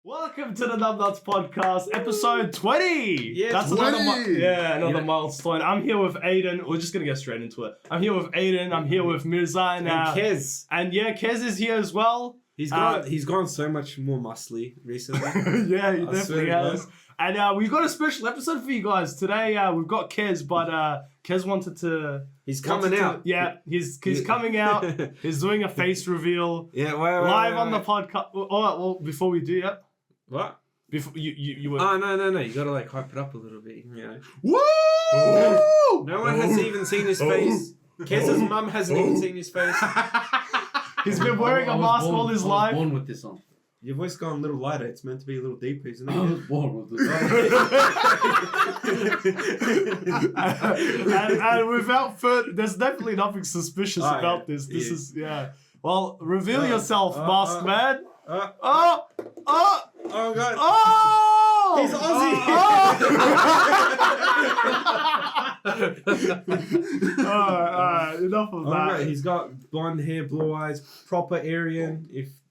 Welcome to the NumbNuts Podcast, episode 20. Yeah, that's 20. another milestone. I'm here with Aiden. We're just gonna get straight into it. I'm here with Aiden. I'm here with Mirza and KEZ. And yeah, KEZ is here as well. He's gone so much more muscly recently. Yeah, he definitely has. And we've got a special episode for you guys today. We've got KEZ, but KEZ wanted to. He's coming out. Yeah, he's coming out. He's doing a face reveal. Yeah, live on the podcast. Oh, well, before we do, yep. What? Before you were. Oh no! You gotta like hype it up a little bit, you know. Woo! No one has even seen his face. KEZ's mum hasn't even seen his face. He's been wearing a mask all his life. I was born with this on. Your voice gone a little lighter. It's meant to be a little deeper, isn't it? I was born with this on. and without further, there's definitely nothing suspicious about this. This is Well, reveal yourself, masked man. Oh god! Oh! He's Aussie. Alright, enough of that. Right. He's got blonde hair, blue eyes, proper Aryan.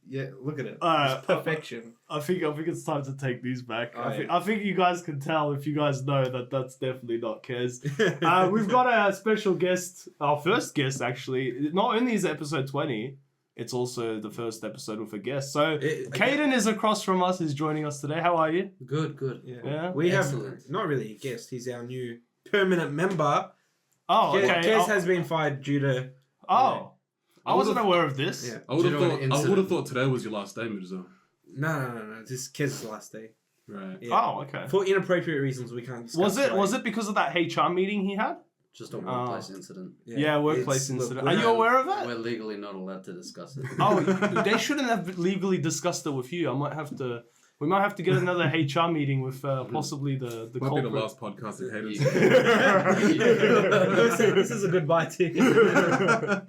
Look at it. It's perfection. I think it's time to take these back. Oh, I think you guys can tell if you guys know that that's definitely not KEZ. We've got a special guest, our first guest actually. Not only is it episode 20, it's also the first episode with a guest. So Caden is across from us. He's joining us today. How are you? Good. Yeah. We Excellent. have not really a guest. He's our new permanent member. Oh, okay. KEZ has been fired due to. Oh, I wasn't aware of this. Yeah. I would have thought today was your last day, Mirza. No. This is KEZ's last day. Right. Yeah. Oh, okay. For inappropriate reasons, we can't discuss. Was it because of that HR meeting he had? Just a workplace incident. Yeah, workplace incident. Are we're- you aware of We're it? legally not allowed to discuss it. Oh, they shouldn't have legally discussed it with you. We might have to get another HR meeting with possibly the Might culprit. be the last podcast that Hayden's. This is a goodbye to.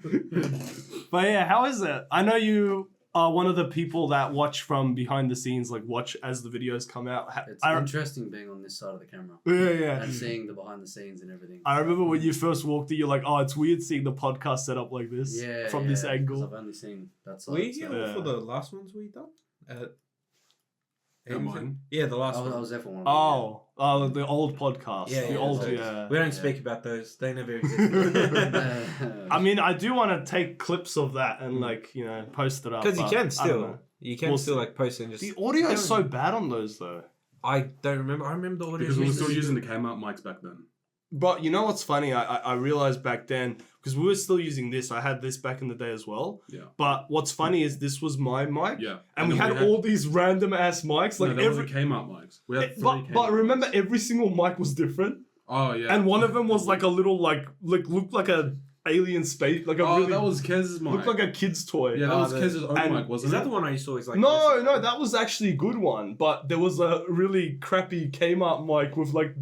But yeah, how is it? I know you are one of the people that watch from behind the scenes, like watch as the videos come out. It's interesting being on this side of the camera Yeah. and seeing the behind the scenes and everything. I remember when you first walked in, you're like, "Oh, it's weird seeing the podcast set up like this from this 'cause angle." I've only seen that side. Were you here Yeah. for the last ones we done? Mine? Yeah, the last I one. was there for one. Oh, the old podcast. Yeah, the yeah, old, those. yeah. We don't speak about those. They never existed. I mean, I do want to take clips of that and post it up. Because you but can I don't still. know. You can We'll still see. like post and just. The audio is so bad on those though. I don't remember. I remember the audio. Because we were still using the came-out mics back then. But you know what's funny? I realized back then, because we were still using this, I had this back in the day as well. Yeah. But what's funny is this was my mic. Yeah. And we then had all these random ass mics. Like no, there was every the came-out mics. We had three but came-out remember every single mic was different. Oh, yeah. And one of them was like a little looked like a alien space, like a really that was KEZ's mic. looked like a kid's toy. Yeah, that was KEZ's own and- mic, wasn't Is it? that the one I used to always like? No, that was actually a good one. But there was a really crappy Kmart mic with like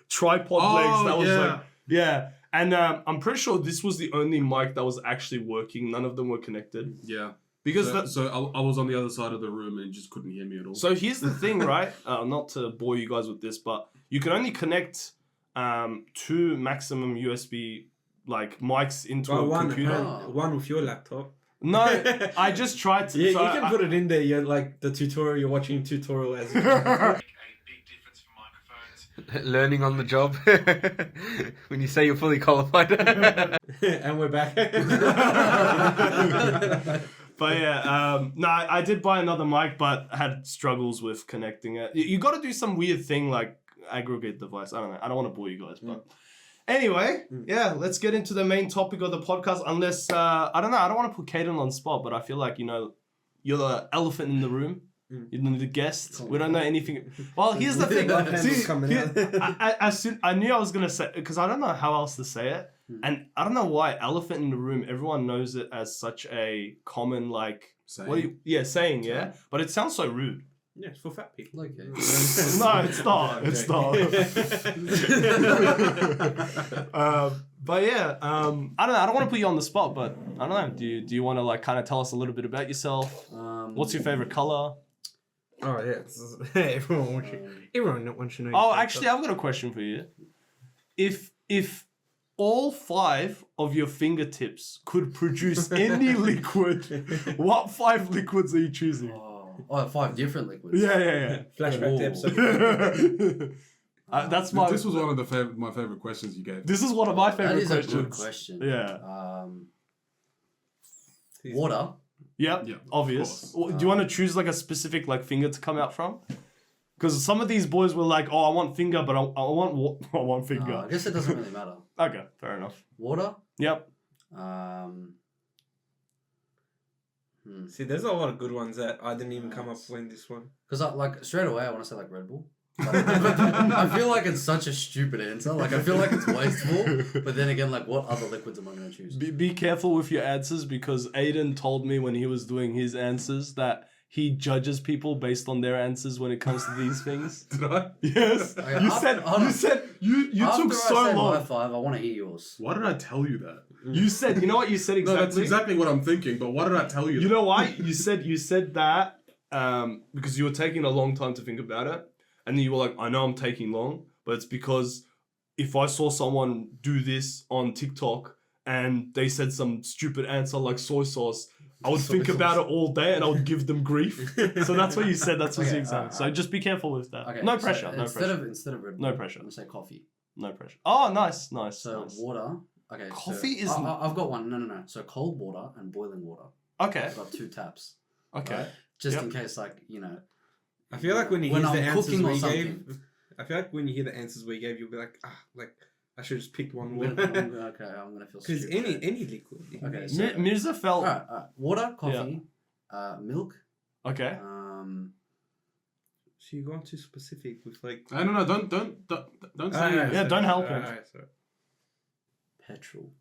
tripod legs. That was like, yeah. And I'm pretty sure this was the only mic that was actually working. None of them were connected. Yeah. Because So I was on the other side of the room and you just couldn't hear me at all. So here's the thing, right? Not to bore you guys with this, but you can only connect 2 maximum USB like mics into a computer. One with your laptop. No, I just tried to. Yeah, so you can put it in there. You're like the tutorial. You're watching tutorial as. Learning on the job. When you say you're fully qualified. And we're back. But yeah, no, I did buy another mic, but had struggles with connecting it. You got to do some weird thing like aggregate device. I don't know. I don't want to bore you guys, but anyway, yeah, let's get into the main topic of the podcast. Unless I don't know. I don't want to put Caden on the spot, but I feel like you're the elephant in the room. You're the guest. We don't know anything. Well, here's the thing. I knew I was gonna say because I don't know how else to say it, and I don't know why elephant in the room. Everyone knows it as such a common Saying. saying, yeah. But it sounds so rude. Yeah, it's for fat people. Okay. No, it's not. It's not. But yeah, I don't know. I don't want to put you on the spot, but I don't know. Do you want to kind of tell us a little bit about yourself? What's your favorite color? Oh yeah, everyone wants you. Everyone wants to know. Oh, actually, I've got a question for you. If all 5 of your fingertips could produce any liquid, what 5 liquids are you choosing? Oh, Oh, 5 different liquids. Yeah. Flashback to episode. That's my. This was one of my favorite questions you gave. This is one of my favorite That is questions. a good question. Yeah. Water. Yep. Yeah, Obvious. of Do you want to choose like a specific like finger to come out from? Because some of these boys were like, "Oh, I want finger, but I want I want finger." I guess it doesn't really matter. Okay, fair enough. Water. Yep. See, there's a lot of good ones that I didn't even come up with this one. Because like straight away I want to say like Red Bull. I feel like it's such a stupid answer. Like I feel like it's wasteful. But then again, like what other liquids am I going to choose? Be careful with your answers because Aiden told me when he was doing his answers that he judges people based on their answers when it comes to these things. Did I? Yes. Okay, You said you took so After I say long. my 5, I want to hear yours. Why did I tell you that? You said, you know what you said No, exactly? that's exactly what I'm thinking. But why did I tell you? You know why? You said that because you were taking a long time to think about it. And then you were like, I know I'm taking long, but it's because if I saw someone do this on TikTok and they said some stupid answer like soy sauce, I would think about it all day and I would give them grief. So that's what you said. That's what you said. So just be careful with that. Okay, No so pressure. No pressure. Instead of Red Bull, No pressure. I'm going to say coffee. No pressure. Oh, nice. So Nice. water. Okay. Coffee so is- I've got one. No. So cold water and boiling water. Okay. I've got 2 taps. Okay. Right? Just Yep. in case, like, you know. I feel like when you When hear the I'm answers cooking or we something. gave, I feel like when you hear the answers we gave, you'll be like, I should just pick one I'm more. gonna feel Because stupid. any liquid. Okay, so- Mirza felt. Alright. Water, coffee, milk. Okay. So you're going too specific with like. I don't know. Don't say. Yeah, don't help him. Petrol.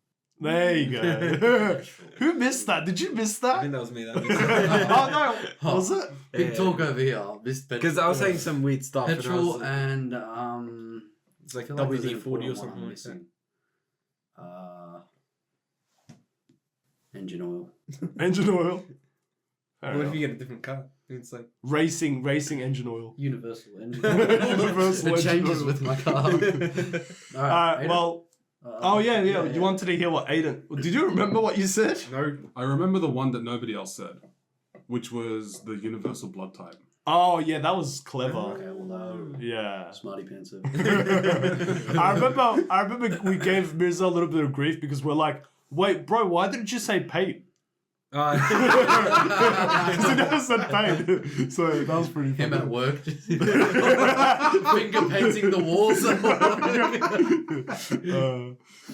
There you go. Who missed that? Did you miss I that? think that was me. Oh no. Was it? Big talk over here. Because I was saying some weird stuff. petrol and and it's like I feel like there's an WD-40 or important one something I'm like missing. Engine oil. Engine oil. that. Fair What if enough. you get a different car? It's like. Racing engine oil. Universal engine Universal it engine changes oil. with my car. Alright, Aiden? Well. Yeah. You wanted to hear what Aiden. Did you remember what you said? No. I remember the one that nobody else said, which was the universal blood type. Oh yeah, that was clever. Okay, well, Yeah. smarty pants. I remember we gave Mirza a little bit of grief because we're like, wait, bro, why didn't you say paint? Because he never said paint. So that was pretty funny. Him at work, just finger painting the walls.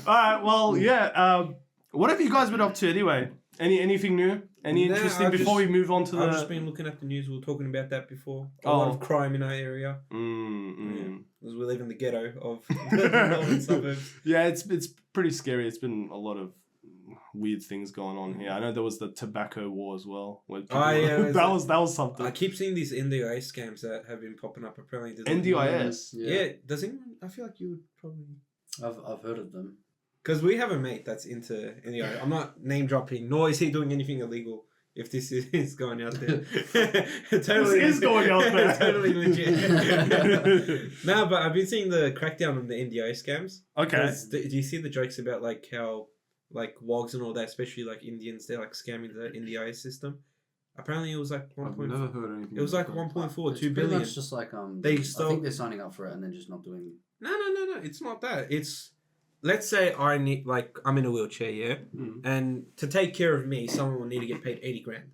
Alright, well, yeah. What have you guys been up to anyway? Anything new? Any Nah, interesting I've before just- we move on to I've the... just been looking at the news. We were talking about that before. A Oh. lot of crime in our area. Because we live in the ghetto of the northern suburbs. Yeah, it's pretty scary. It's been a lot of weird things going on here. I know there was the tobacco war as well. Where people that was something. I keep seeing these NDIS scams that have been popping up. Apparently, NDIS. Yeah. Does anyone? I feel like you would probably. I've heard of them. Because we have a mate that's into NDIS. I'm not name dropping, nor is he doing anything illegal. If this is going out there, totally This is going out there. totally legit. No, but I've been seeing the crackdown on the NDIS scams. Okay. Do you see the jokes about like how like wogs and all that, especially like Indians, they're like scamming the NDIS system? Apparently, it was like I've never heard anything. It was like about 1.4, It's 2 pretty billion. much just like They I stole- think they're signing up for it and then just not doing. No. It's not that. It's let's say I need like I'm in a wheelchair, yeah, and to take care of me, someone will need to get paid 80 grand.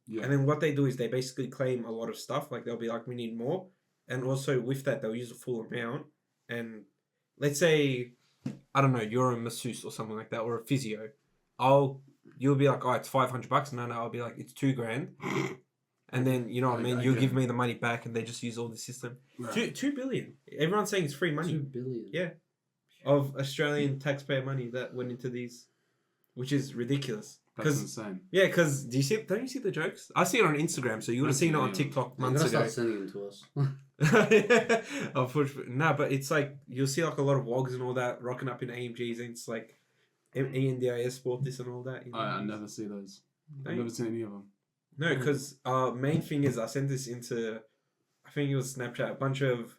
Yeah. And then what they do is they basically claim a lot of stuff. Like they'll be like, we need more, and also with that they'll use a full amount. And let's say I don't know, you're a masseuse or something like that, or a physio. You'll be like, oh, it's $500. No, I'll be like, it's $2,000. And then, you know what I mean? You'll give me the money back and they just use all the system. Right. 2 billion. Everyone's saying it's free money. 2 billion. Yeah. Of Australian taxpayer money that went into these, which is ridiculous. That's insane. Yeah, because don't you see the jokes? I see it on Instagram, so you would have seen it on TikTok They're months gonna ago. start sending them to us. Unfortunately, no, but it's like you'll see like a lot of wogs and all that rocking up in AMGs, and it's like ENDIS sport this and all that. You know? I never see those. I've never seen any of them. No, because main thing is I sent this into, I think it was Snapchat. A bunch of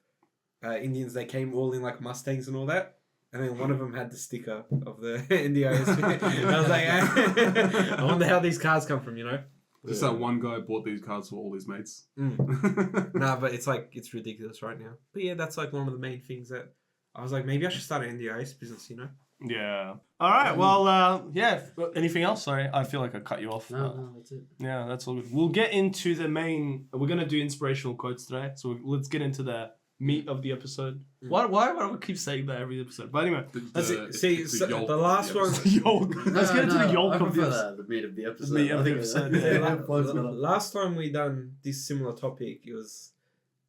Indians, they came all in like Mustangs and all that. And then one of them had the sticker of the NDIS. And I was like, I wonder how these cars come from, you know? Just that one guy bought these cards for all his mates. Nah, but it's ridiculous right now. But yeah, that's like one of the main things that I was like, maybe I should start an NDIS business, you know? Yeah. All right. Well, yeah. Anything else? Sorry, I feel like I cut you off. No, that's it. Yeah, that's all good. We'll get into the main. We're gonna do inspirational quotes today, so let's get into the meat of the episode. Why do I keep saying that every episode? But anyway, the last one. Yolk. Let's get into the yolk I of prefer this. the meat of the episode. Meat of the episode. Last time we done this similar topic, it was,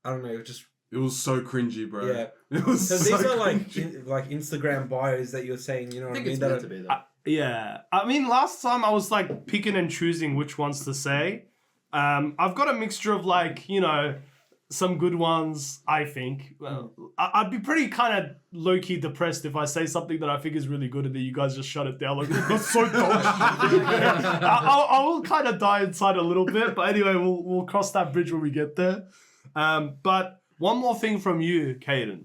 I don't know, just. It was so cringy, bro. Yeah. It was Because so these are cringy. like Instagram bios that you're saying, you know I what I think mean? it's That meant are- to be though. Yeah, I mean, last time I was like picking and choosing which ones to say. I've got a mixture of like, you know, some good ones, I think. I'd be pretty kind of low-key depressed if I say something that I think is really good and then you guys just shut it down. Like, that's so dog shit. I will kind of die inside a little bit, but anyway, we'll cross that bridge when we get there. But one more thing from you, Caden,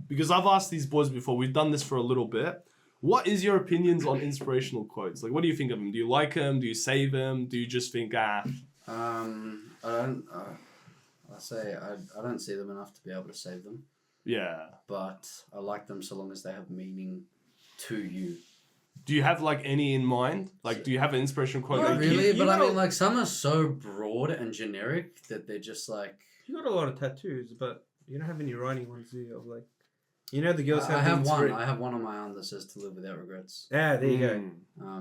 because I've asked these boys before. We've done this for a little bit. What is your opinions on inspirational quotes? Like, what do you think of them? Do you like them? Do you save them? Do you just think, I don't. I say I don't see them enough to be able to save them, yeah. but I like them so long as they have meaning to you. Do you have like any in mind? Like, do you have an inspirational quote? Not that really, you but I know- mean, like some are so broad and generic that they're just like. You got a lot of tattoos, but you don't have any writing ones, do you? Of like, you know, the girls I have have the one. inspira- I have one on my arm that says "To live without regrets." Yeah, there you go.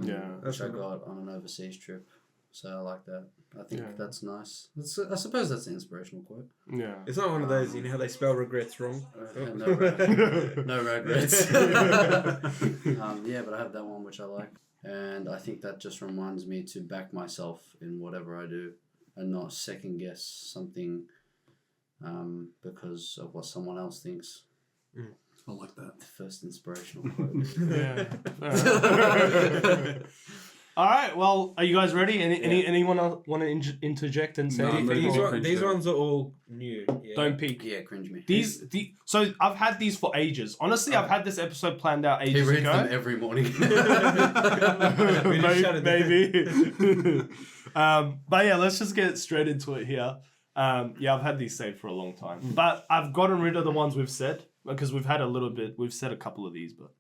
Yeah. Which I That's got on an overseas trip, so I like that. I think Yeah. that's nice. I suppose that's an inspirational quote. Yeah. It's not one of those, you know how they spell regrets wrong? No regrets. Yeah, but I have that one which I like, and I think that just reminds me to back myself in whatever I do, and not second guess something, because of what someone else thinks. I like that. The first inspirational quote. Yeah. All right. Well, are you guys ready? Anyone want to interject and say No, I'm anything? ready. Or- These ones are all new. Yeah. Don't peek. Yeah, cringe me. So I've had these for ages. Honestly, I've had this episode planned out He ages reads ago. them every morning. We just shut it down. Maybe. But yeah, let's just get straight into it here. Yeah, I've had these saved for a long time, but I've gotten rid of the ones we've said because we've had a little bit. We've said a couple of these, but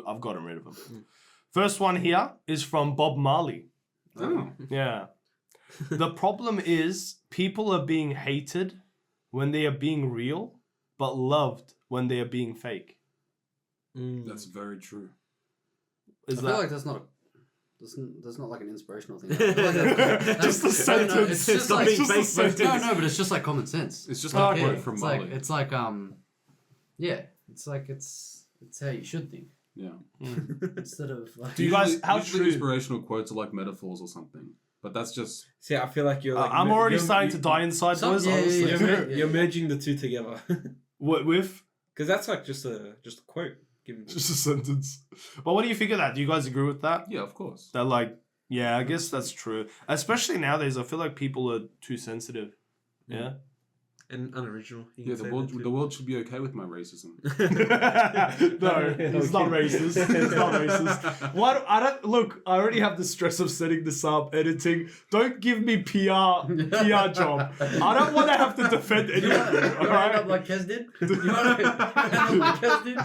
I've gotten rid of them. First one here is from Bob Marley. Oh. Yeah. The problem is people are being hated when they are being real, but loved when they are being fake. That's very true. I Is feel that like that's not like an inspirational thing. I feel like that's- just a No, sentence? it's just Stop like being fake, sentence. No, but it's just like common sense. It's just Oh, like a okay. quote from It's Marley. like yeah, it's like it's how you should think Yeah. instead of like. Do you guys- how usually true- inspirational quotes are like metaphors or something, but that's just See, I feel like you're like... I'm already you're- starting you- to die inside, Some- boys. yeah, yeah, honestly. yeah. You're merging the two together. What with? Because that's like just a quote. Given Just a sentence. But what do you think of that? Do you guys agree with that? yeah, of course. They're like, yeah, I guess that's true. Especially nowadays, I feel like people are too sensitive. Yeah. and unoriginal. You Yeah, can say the that world should be okay with my racism. No, it's not racist. It's not racist. What? I don't look. I already have the stress of setting this up, editing. Don't give me PR job. I don't want to have to defend You anyone. want to end Alright. up like KEZ did? You want to end up like KEZ did?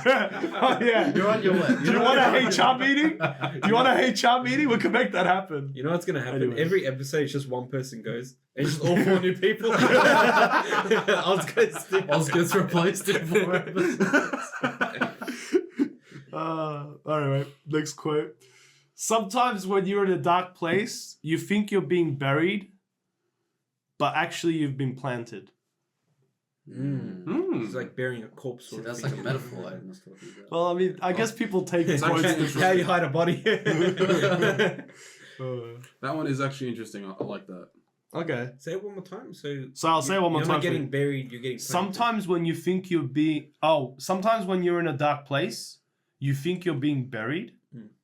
Oh yeah. You're on your way. Do you want a HR meeting? Do you want a HR meeting? We can make that happen. You know what's gonna happen? Anyway. Every episode, it's just one person goes. It's just all four new people. Oz gets replaced in 4 episodes. Anyway, next quote. Sometimes when you're in a dark place, you think you're being buried, but actually you've been planted. It's like burying a corpse. See, Sort that's of like a thing. metaphor. I must talk about. Well, I mean, I guess people take It's quotes like how you differently. hide a body. That one is actually interesting. I like that. Okay. Say it one more time. So I'll say it one more you're time not for getting you. buried. You're getting. planted. Sometimes when you think you're being... sometimes when you're in a dark place, you think you're being buried,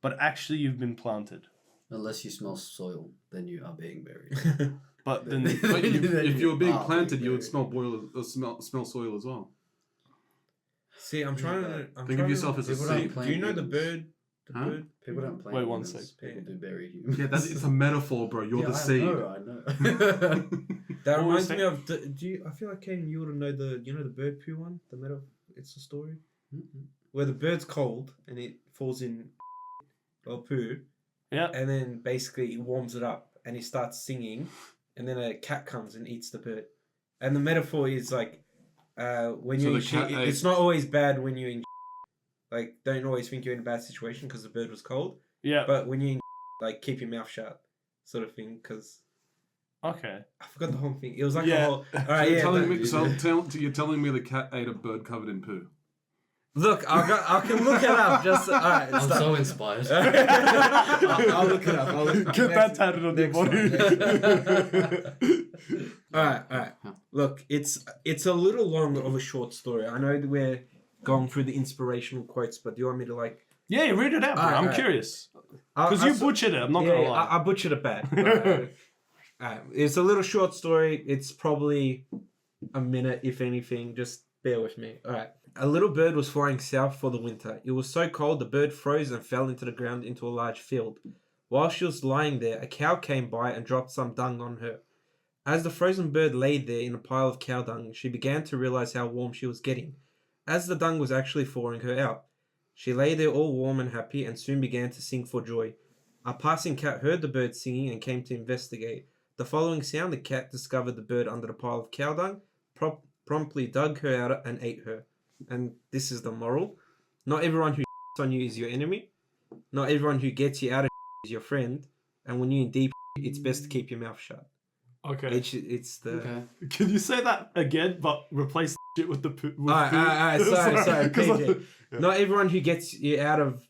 but actually you've been planted. Unless you smell soil, then you are being buried. But then... But if you were being are planted, being you would buried. smell soil as well. See, I'm trying to. Think of yourself as a People don't seed. plant Do you know the humans. bird The Huh? bird. People don't play Wait, one humans. sec. People do bury humans. Yeah, it's a metaphor, bro. You're the seed. I know. That What was reminds me that? of. I feel like Kane, you would know the bird poo one. The meta. It's a story where the bird's cold and it falls in or poo. Yeah. And then basically he warms it up and he starts singing, and then a cat comes and eats the bird. And the metaphor is like, when So you're the in cat shit, ate- it's not always bad when you're in. Like, don't always think you're in a bad situation because the bird was cold. Yeah. But when you're in, like, keep your mouth shut, sort of thing. Because Okay. I forgot the whole thing. It was like Yeah. a whole. All So right, you're yeah. telling but- me, you're telling me the cat ate a bird covered in poo. Look, I can look it up. Just all right. I'm stop. so inspired. I'll look it up. Get that tatted on your Next body. All right. Look, it's a little long of a short story. I know that we're going through the inspirational quotes, but do you want me to like? Yeah, read it out, bro. I'm Alright. curious. Because you butchered it. I'm not gonna lie. I butchered it bad. It's a little short story. It's probably a minute, if anything. Just bear with me. All right. A little bird was flying south for the winter. It was so cold the bird froze and fell into the ground into a large field. While she was lying there, a cow came by and dropped some dung on her. As the frozen bird lay there in a pile of cow dung, she began to realize how warm she was getting, as the dung was actually thawing her out. She lay there all warm and happy and soon began to sing for joy. A passing cat heard the bird singing and came to investigate. The following sound, the cat discovered the bird under the pile of cow dung, promptly dug her out and ate her. And this is the moral. Not everyone who on you is your enemy. Not everyone who gets you out of is your friend. And when you're in deep, it's best to keep your mouth shut. Okay. It's the... Okay. Can you say that again, but replace shit with the poo? Alright, sorry, 'Cause PJ. Yeah. Not everyone who gets you out of...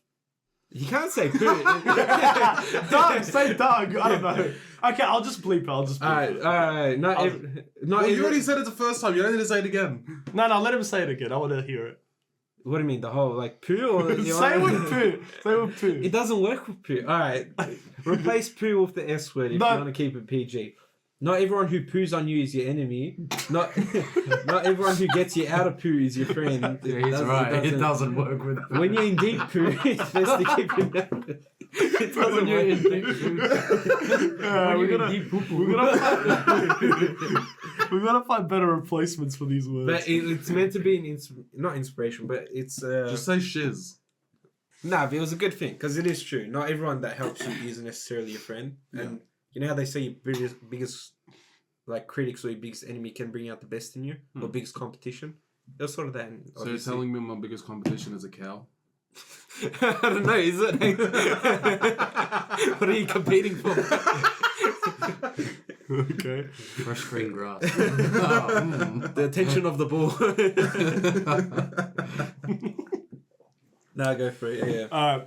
You can't say poo. Doug, say Doug. I don't know. Okay, I'll just bleep it. Alright. Not Well, you already said it the first time. You don't need to say it again. No, let him say it again. I want to hear it. What do you mean, the whole, like, poo? Or Say it with poo. Say it with poo. It doesn't work with poo. Alright. Replace poo with the S word if No. you want to keep it PG. Not everyone who poos on you is your enemy. Not everyone who gets you out of poo is your friend. Yeah, he's right. It doesn't work with. When you're in deep poo, it's best to keep your mouth. It doesn't When you're work. in deep poo. We're gonna find better replacements for these words. But it's meant to be not inspiration, but it's Just say shiz. nah. But it was a good thing because it is true. Not everyone that helps you is necessarily your friend, and you know how they say your biggest like critics or your biggest enemy can bring out the best in you, or biggest competition. It was sort of that. So you're telling me my biggest competition is a cow? I don't know. Is it? What are you competing for? Okay. Fresh green grass. The attention of the ball. Nah, go for it. Yeah.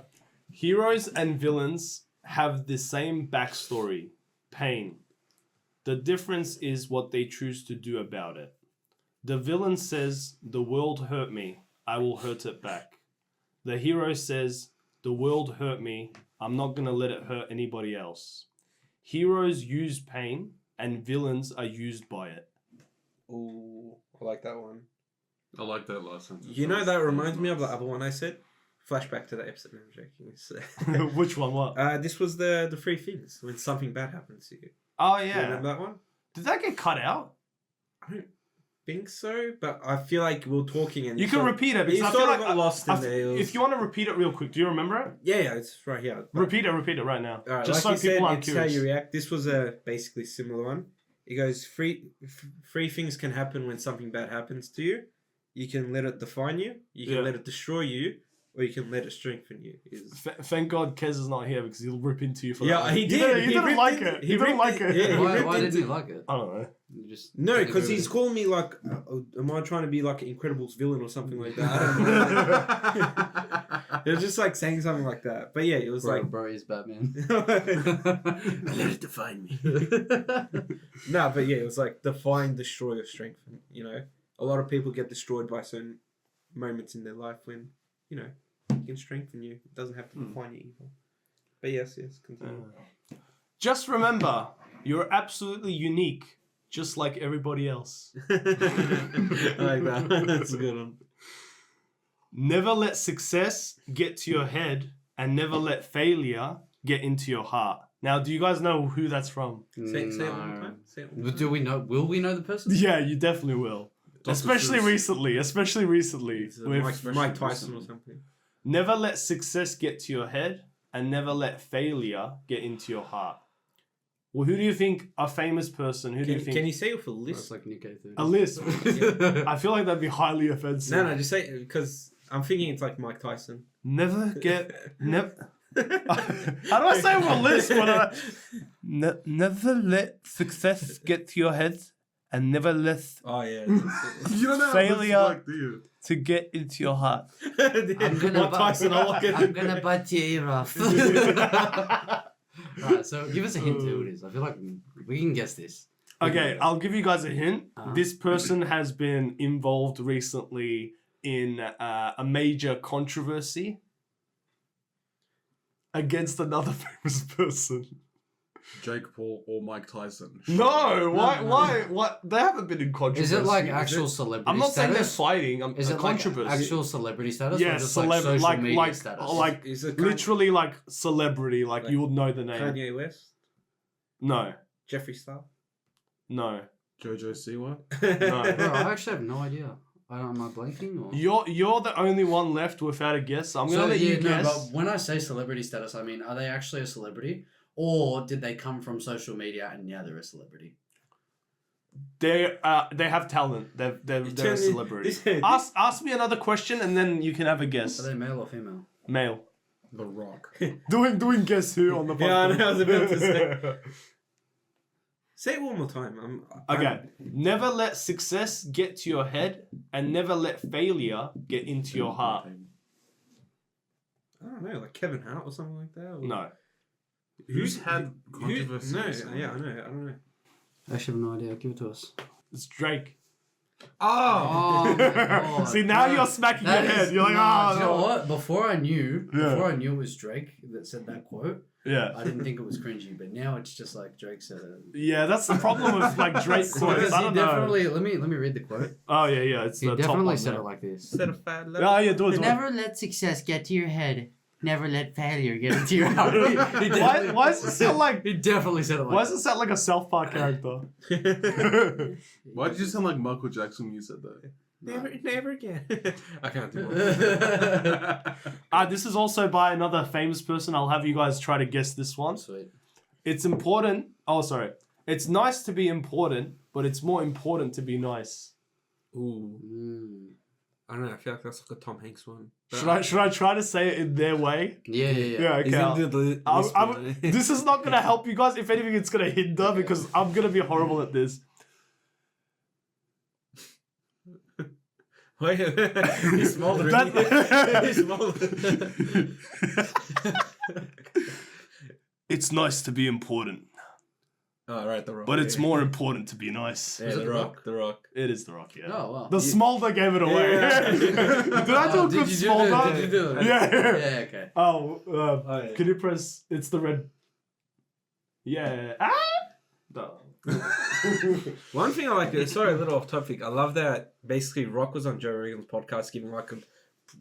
Heroes and villains have the same backstory, pain. The difference is what they choose to do about it. The villain says, "The world hurt me, I will hurt it back." The hero says, "The world hurt me, I'm not gonna let it hurt anybody else." Heroes use pain, and villains are used by it. Ooh, I like that one. I like that last sentence. You know, that reminds me of the other one I said. Flashback to that episode. No, I'm joking. Which one? What? This was the three things when something bad happens to you. Oh Do you yeah. remember that one? Did that get cut out? I don't think so, but I feel like we're talking and You can repeat it because You I feel sort of like got lost in there. It was- if you want to repeat it real quick, do you remember it? Yeah, it's right here. But- Repeat it right now. All right, Just like so you people said, aren't it's curious. how you react. This was a basically similar one. It goes three things can happen when something bad happens to you. You can let it define you. You can Yeah. let it destroy you, or you can let it strengthen you. Thank God Kez is not here because he'll rip into you for Yeah, that. he did. He didn't ripped like into- it. He didn't ripped like it. Yeah, he Why ripped didn't into- you like it? I don't know. You just No, didn't because agree he's with calling me like, am I trying to be like an Incredibles villain or something like that? I don't know. It was just like saying something like that. But yeah, it was it. like, Bro, he's Batman. let it define me. Nah, but yeah, it was like define, destroy, or strengthen. You know, a lot of people get destroyed by certain moments in their life when, you know, it can strengthen you. It doesn't have to define you evil. But yes, continue. Just remember, you're absolutely unique, just like everybody else. I like that. That's a good one. Never let success get to your head and never let failure get into your heart. Now, do you guys know who that's from? Say it one more time. Say it one more But time. do we know? Will we know the person? Yeah, you definitely will. Especially recently. It's With Mike Tyson or something. never let success get to your head and never let failure get into your heart. Well, who do you think a famous person? Who do you think? Can you say it for That's list? like Nick A30. A list. I feel like that'd be highly offensive. No, just say it because I'm thinking it's like Mike Tyson. Never get never. How do I say it on a list? Never let success get to your head, and never let Oh yeah. You don't know Failure. how this is like, do you? to get into your heart. I'm gonna Mike Tyson. I'm gonna bite your ear off. Alright, so give us a hint to who it is. I feel like we can guess this. Okay, I'll give you guys a hint. Uh-huh. This person has been involved recently in a major controversy against another famous person. Jake Paul or Mike Tyson. No, why? No. What? They haven't been in controversy. Is it like actual celebrity I'm not saying they're status? fighting. Is a it like controversy. actual celebrity status? Or Yeah, just like social like media status? like Is it literally like celebrity. Like you would know the name. Kanye West, No, Jeffree Star? no, Jojo Siwa. no. Bro, I actually have no idea. Am I blanking or? You're the only one left without a guess. So I'm gonna let you guess. but when I say celebrity status, I mean, are they actually a celebrity? Or did they come from social media and now they're a celebrity? They have talent. They're a celebrity. Ask me another question and then you can have a guess. Are they male or female? Male. The Rock. Doing guess who on the podcast. Yeah, I know, I was about to say. Say it one more time. Okay. Never let success get to your head and never let failure get into your heart. I don't know, like Kevin Hart or something like that. Or... No. Who's had controversy? No, recently? yeah, I know. I don't know. I actually have no idea. Give it to us. It's Drake. Oh, Oh my God. See, now No, you're smacking your that head. is- You're like, nah, oh, do you know no. what? Before I knew it was Drake that said that quote, Yeah. I didn't think it was cringy, but now it's just like Drake said it. Yeah, that's the problem with like Drake quotes. Because I he don't know. definitely let me read the quote. Oh yeah. It's He the top definitely one said there. it like this. instead of fat Oh yeah, do it. Never let success get to your head. Never let failure get into your heart. Why does it sound like? He definitely said it like Why does it sound like a South Park character? Why did you sound like Michael Jackson when you said that? Never again. I can't do it. This is also by another famous person. I'll have you guys try to guess this one. Sweet. It's important. Oh, sorry. It's nice to be important, but it's more important to be nice. Ooh, Mm. I don't know. I feel like that's like a Tom Hanks one. Should I try to say it in their way? Yeah. Yeah, okay. He's I'll- in the list. this is not gonna help you guys. If anything, it's gonna hinder because I'm gonna be horrible at this. Wait, he's smaller. He's smaller. It's nice to be important, Oh, right, The Rock. but it's more important to be nice. Yeah, Is it The The Rock. The Rock. It is The Rock, yeah. Oh wow. The Smolder gave it away. Yeah. Did I do a good Smolder? Did you do it? Yeah. Yeah. Okay. Oh, yeah. can you press? It's the red. Yeah. Ah! No. One thing I like, sorry, a little off topic. I love that basically Rock was on Joe Rogan's podcast giving like a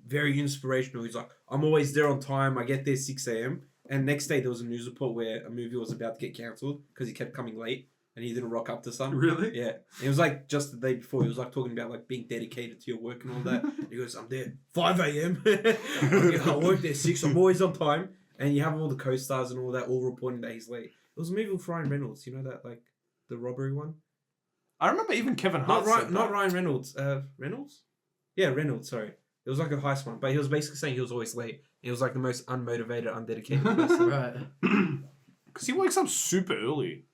very inspirational. He's like, I'm always there on time. I get there 6 a.m. And next day there was a news report where a movie was about to get cancelled because he kept coming late and he didn't rock up to something. Really? Yeah. It was like just the day before. He was like talking about like being dedicated to your work and all that. He goes, I'm there 5 a.m. I work there 6. I'm always on time. And you have all the co-stars and all that all reporting that he's late. It was a movie with Ryan Reynolds. You know that like the robbery one? I remember even Kevin Hart. Not Ryan Reynolds. Reynolds? Yeah, Reynolds, sorry. It was like a heist one. But he was basically saying he was always late. He was like the most unmotivated, undedicated person. Right. Because he wakes up super early.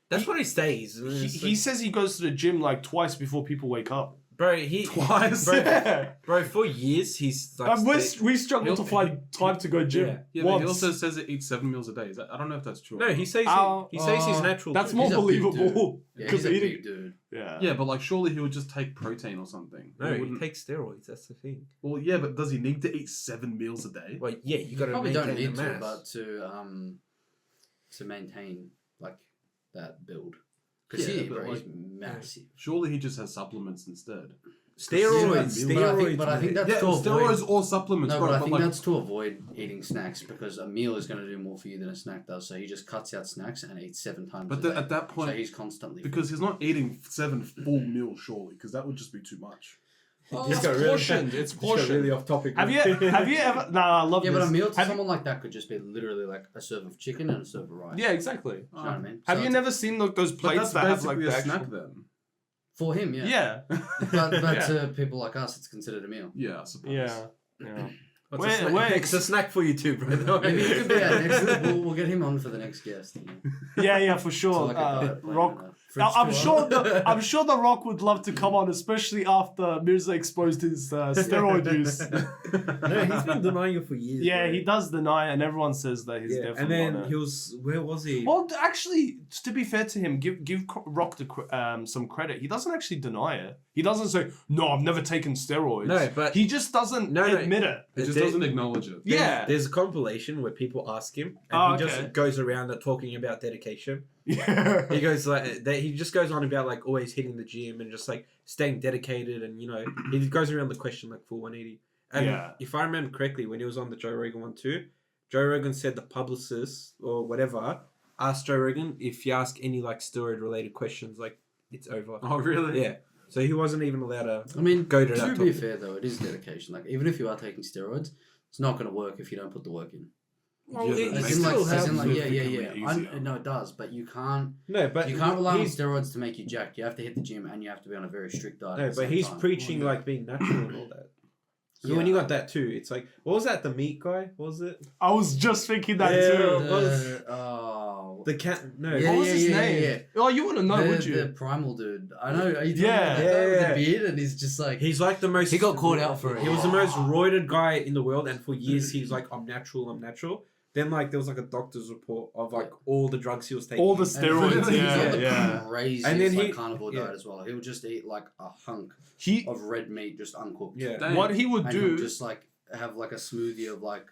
That's what he stays. He says he goes to the gym like twice before people wake up. Bro, Twice? Bro, Yeah. bro, for years, he's like... We struggle to find time to go gym. Yeah. Yeah, but he Once. also says it eats 7 meals a day. I don't know if that's true. No, he says he says he's natural. That's too. more He's a big believable. Yeah, Because he's a eating. big dude. Yeah. Yeah, but like surely he would just take protein or something. No, he wouldn't- takes steroids. That's the thing. Well, yeah, but does he need to eat 7 meals a day? Well, yeah, you got to Probably maintain don't need the to, mass. but to maintain like that build. Because Yeah, he, but, bro, he's like, massive. Surely he just has supplements instead. Steroids. But I think that's Yeah, to avoid. steroids or supplements, No, bro. but I But think like, that's to avoid eating snacks because a meal is going to do more for you than a snack does. So he just cuts out snacks and eats 7 times. but a day. at that point, so he's constantly because he's not eating 7 full meals, surely, because that would just be too much. It's portioned. It's portioned. Really off topic. Have you ever? No, I love yeah, this. but a meal to Have someone like that could just be literally like a serve of chicken and a serve of rice. Yeah, exactly. You know what I mean? Have So you it's- never seen those But plates that's that have like basically the a snack actual... then. For him, yeah. Yeah. But Yeah. to people like us, it's considered a meal. Yeah, I suppose. Yeah. It's a snack for you too, bro. Maybe he could be our next. We'll get him on for the next guest. You know? Yeah, for So sure. like a diet plan Rock. and a fridge I'm tour. sure the Rock would love to come on, especially after Mirza exposed his steroid use. No, he's been denying it for years. Yeah, bro. he does deny, and everyone says that he's Yeah, definitely. and then on it. he was. Where was he? Well, actually, to be fair to him, give Rock some credit. He doesn't actually deny it. He doesn't say, "No, I've never taken steroids." No, but he just doesn't No, admit it. It just doesn't acknowledge it. Yeah. There's a compilation where people ask him, and Oh, he okay. just goes around talking about dedication. Yeah. He goes he just goes on about like always hitting the gym and just like staying dedicated, and you know he goes around the question like full 180. And Yeah. if I remember correctly, when he was on the Joe Rogan one too, Joe Rogan said the publicist or whatever asked Joe Rogan if you ask any like steroid related questions, like it's over. Oh, really? Yeah. So he wasn't even allowed to. I mean, Go to to that be topic. fair though, it is dedication. Like even if you are taking steroids, it's not going to work if you don't put the work in. Well, Yeah, it but As in, still like, as in, like, helps. yeah. significantly easier. No, it does, but you can't. No, but You can't rely on he's- steroids to make you jacked. You have to hit the gym and you have to be on a very strict diet. No, at the but same he's time. preaching like being natural and all that. So when you got that too, it's like, what was that? The meat guy? What was it? I was just thinking that Yeah. too. The cat? No. Yeah, What was his name? yeah. Oh, you wouldn't know, would you? The primal dude. I know. Are you talking Yeah. about that guy with Yeah. the beard, and he's just like He's like the most. he got caught out for it. He was the most roided guy in the world, and for years he's like, I'm natural. Then like there was like a doctor's report of like all the drugs he was taking. All the And steroids, he's yeah, on the yeah. craziest And then like he- carnivore yeah. diet as well. He'll just eat like a hunk He of red meat, just uncooked. Yeah. Damn. what he would And do. he'll just like have like a smoothie of like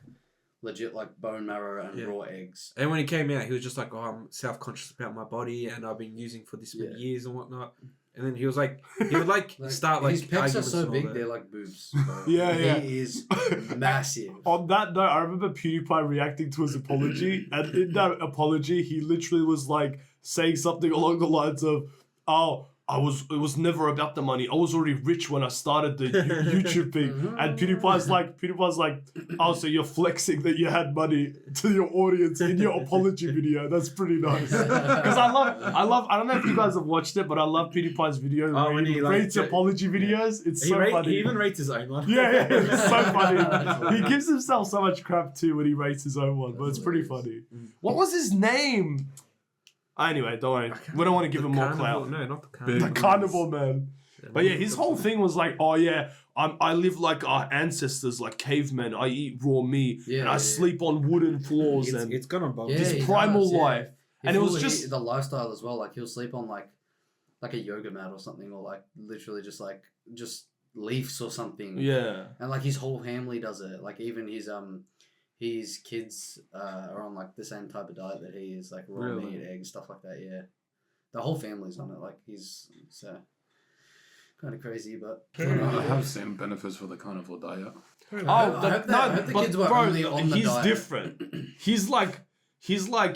legit like bone marrow and Yeah. raw eggs. And when he came out, he was just like, "Oh, I'm self-conscious about my body, and I've been using for this many Yeah. years and whatnot." And then he was like, he would like start like his pecs are arguments so and all big, that. they're like boobs. Bro. Yeah, yeah. He is massive. On that note, I remember PewDiePie reacting to his apology, and in that apology, he literally was like saying something along the lines of, "Oh, it was never about the money. I was already rich when I started the YouTube thing." And PewDiePie's like, "Oh, so you're flexing that you had money to your audience in your apology video? That's pretty nice." Because I don't know if you guys have watched it, but I love PewDiePie's video Oh, where when he he, like, rates apology videos. It's He, so funny. he even rates his own one. Yeah, it's so That's funny. He funny. gives himself so much crap too when he rates his own one, but it's pretty funny. What was his name? Anyway, don't worry. We don't want to give him more clout. No, not the Big- The carnival. carnivore man. But yeah, his whole thing was like, "Oh yeah, I live like our ancestors, like cavemen. I eat raw meat Yeah, and I yeah. sleep on wooden floors It's, and it's gone on both. Yeah, his he primal does, yeah. life." He And it was fully- just- the lifestyle as well. Like he'll sleep on like a yoga mat or something, or like literally just leaves or something. Yeah. And like his whole family does it. Like even his kids are on like the same type of diet that he is, like raw Really? meat, eggs, stuff like that. Yeah, the whole family's on it. Like he's so kind of crazy, but I have seen benefits for the carnivore diet. Oh, I hope the but kids were bro, only on the he's diet. different. He's like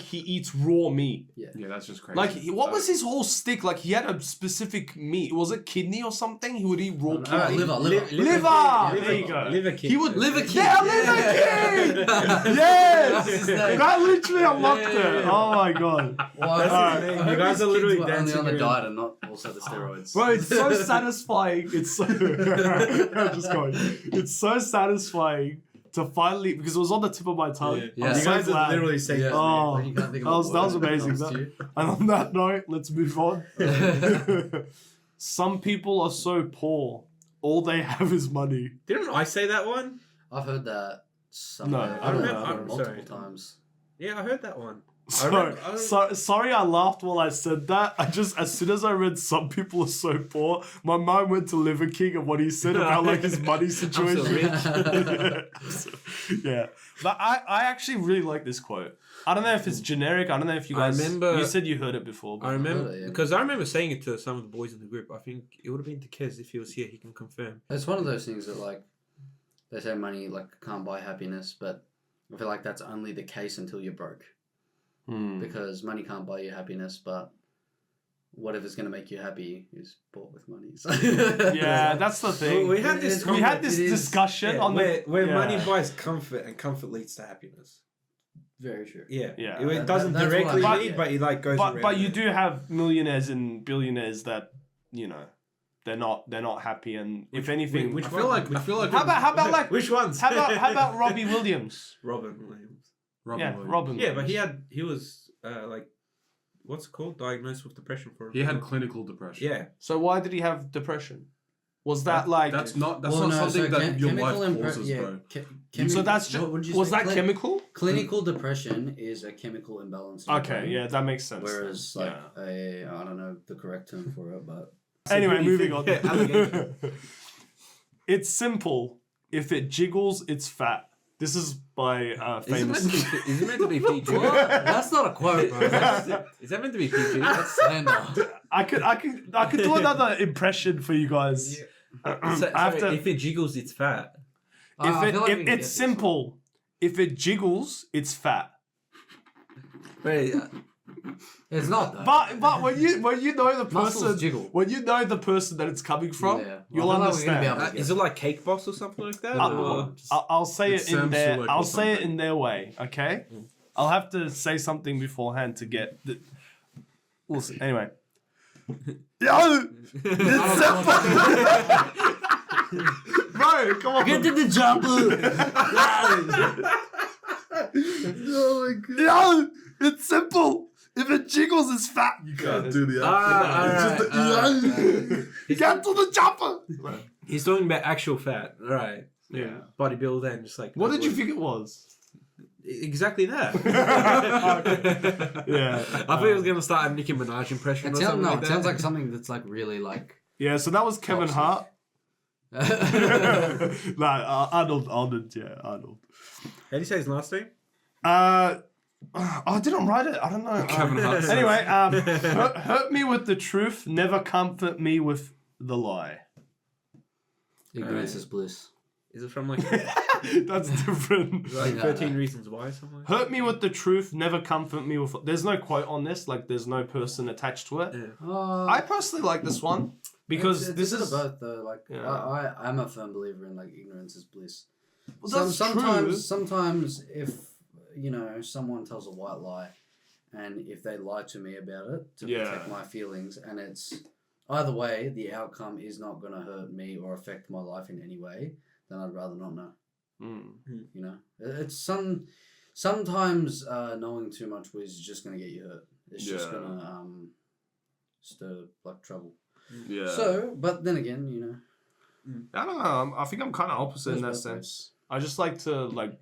he eats raw meat. Yeah, that's just crazy. Like, what was his whole stick? Like, he had a specific meat. Was it kidney or something? He would eat raw kidney. Liver. Liver! There you go. Liver kid. He would Liver kid. Yeah, liver kid! Yes! That's his name. That literally unlocked Yeah. it. Oh my god. Well, That's I his name. hope You guys his are literally kids were only dancing on the around. diet and not also the steroids. Bro, it's so satisfying. It's so I'm just going. It's so satisfying to finally, because it was on the tip of my tongue. Yeah. I'm You so guys are glad. literally saying Yeah. Oh, Like, you can't think of that was a that was word when it amazing. comes to you. And on that note, let's move on. Some people are so poor, all they have is money. Didn't I say that one? I've heard that somewhere. No, I don't I know, remember- I'm multiple sorry. times. Yeah, I heard that one. Sorry, I laughed while I said that. As soon as I read some people are so poor, my mind went to Liver King and what he said about like his money situation. Yeah. But I actually really like this quote. I don't know if it's generic. I don't know if you guys. You said you heard it before. But I remember because I remember saying it to some of the boys in the group. I think it would have been to KEZ if he was here. He can confirm. It's one of those things that like they say money like can't buy happiness, but I feel like that's only the case until you're broke. Because money can't buy you happiness, but whatever's going to make you happy is bought with money. So. Yeah, that's the thing. We had this discussion on where money buys comfort and comfort leads to happiness. Very true. Yeah. It doesn't directly lead, but it like goes around. But you do have millionaires and billionaires that, you know, they're not happy, and if anything, I feel like how about like which ones? How about Robbie Williams? Robin Williams. Robin. Yeah, but he was like, what's it called? Diagnosed with depression for. He had clinical depression. Yeah. So why did he have depression? Was that like that's not something that your life causes, bro? So that's just was that chemical? Clinical depression is a chemical imbalance. Okay, yeah, that makes sense. Whereas like I don't know the correct term for it, but anyway, moving on. It's simple. If it jiggles, it's fat. This is by famous. Is it meant to be PG? That's not a quote, bro. Is that meant to be PG? That's slander. I could do another impression for you guys. Yeah. If it jiggles, it's fat. It's simple. If it jiggles, it's fat. Wait. It's not though. But when you know the person, jiggle. when you know the person that it's coming from, you'll understand. Is it like Cake Boss or something like that? I'll say it in their. Like I'll say it in their way. Okay. I'll have to say something beforehand to get. We'll see. Anyway. Yo, it's simple. Bro, come on. Get to the jumper. Oh my god. Yo, it's simple. If it jiggles, it's fat. You can't do the accent. Get to the jumper. He's talking about actual fat, right? Yeah. Bodybuilder and just like. What did you think it was? Exactly that. Yeah. I thought he was gonna start a Nicki Minaj impression. It sounds like something that's like really like. Yeah. So that was Kevin Hart. Arnold. Arnold. How do you say his last name? I didn't write it. I don't know. Kevin Hart. Anyway, hurt me with the truth, never comfort me with the lie. Ignorance is bliss. Is it from like? That's different. Like 13 Reasons Why, something like that? Hurt me with the truth, never comfort me with. There's no quote on this. Like, there's no person attached to it. Yeah. I personally like this one because this is about though. Like, yeah. I'm a firm believer in like ignorance is bliss. Well, Sometimes if you know someone tells a white lie, and if they lie to me about it to protect my feelings, and it's either way the outcome is not going to hurt me or affect my life in any way, then I'd rather not know. You know, it's sometimes knowing too much is just going to get you hurt. It's just going to stir like trouble. Yeah. So, but then again, you know, I don't know. I think I'm kind of opposite in that sense. I just like to like.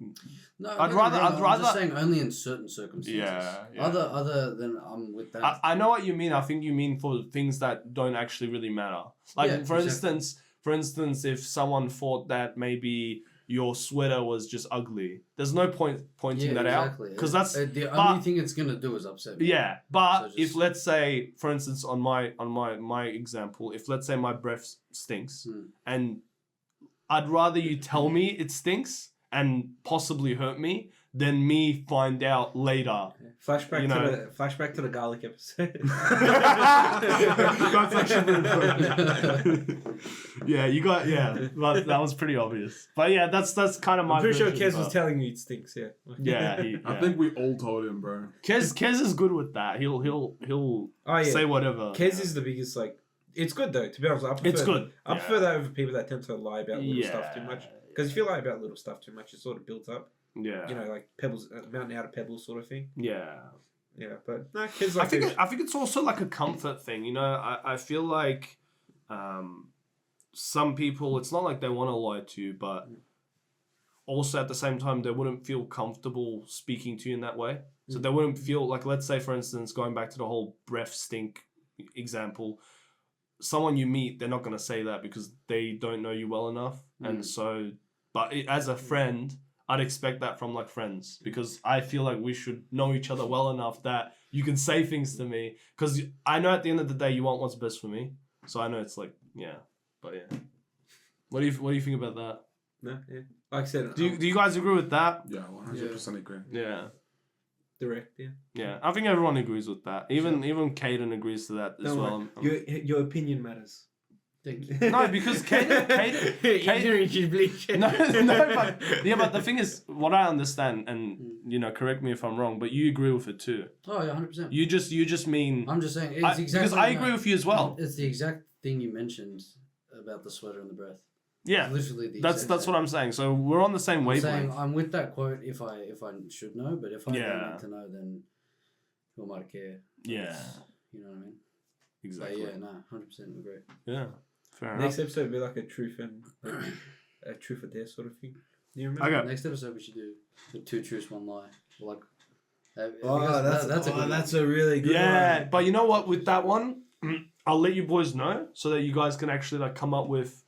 No, I'd rather. I'm just saying only in certain circumstances. Yeah. Other than I'm with that. I know what you mean. I think you mean for things that don't actually really matter. Like for instance, if someone thought that maybe your sweater was just ugly, there's no point pointing that out because that's the only thing it's gonna do is upset me. Yeah, but if let's say, for instance, on my example, if let's say my breath stinks and I'd rather you tell me it stinks and possibly hurt me than me find out later. Flashback to the garlic episode. That's actually but that was pretty obvious. But yeah, that's kind of my. I'm pretty sure version, KEZ was telling you it stinks. Yeah. Yeah, I think we all told him, bro. KEZ is good with that. He'll say whatever. KEZ is the biggest like. It's good though. To be honest, I prefer that over people that tend to lie about little stuff too much. Because if you lie about little stuff too much, it sort of builds up. Yeah. You know, like pebbles, mountain out of pebbles sort of thing. Yeah. Yeah, but no, kids like I think it's also like a comfort thing. You know, I feel like some people, it's not like they want to lie to you, but also at the same time, they wouldn't feel comfortable speaking to you in that way. So they wouldn't feel like, let's say, for instance, going back to the whole breath stink example, someone you meet, they're not going to say that because they don't know you well enough. And so, but as a friend, I'd expect that from like friends, because I feel like we should know each other well enough that you can say things to me, because I know at the end of the day you want what's best for me. So I know it's like, but what do you think about that? No, yeah. Like I said, Do you guys agree with that? Yeah, 100% agree. Yeah. direct, Yeah, I think everyone agrees with that. Even Caden agrees to that as well. Your opinion matters. Thank you. No, because Caden but the thing is, what I understand, and correct me if I'm wrong, but you agree with it too. Oh yeah, 100%. You just mean. I'm just saying it's exactly because I agree with you as well. It's the exact thing you mentioned about the sweater and the breath. Yeah, Literally the that's what I'm saying. So we're on the same wavelength. I'm with that quote if I should know, but if I don't need to know, then who am I to care? Yeah, You know what I mean? exactly. But yeah, 100% agree. Yeah, fair enough. Next episode will be like a truth or dare sort of thing. Do you remember? Okay. Next episode we should do the 2 truths, 1 lie. Like, that's a really good one. But you know what? With that one, I'll let you boys know so that you guys can actually like come up with.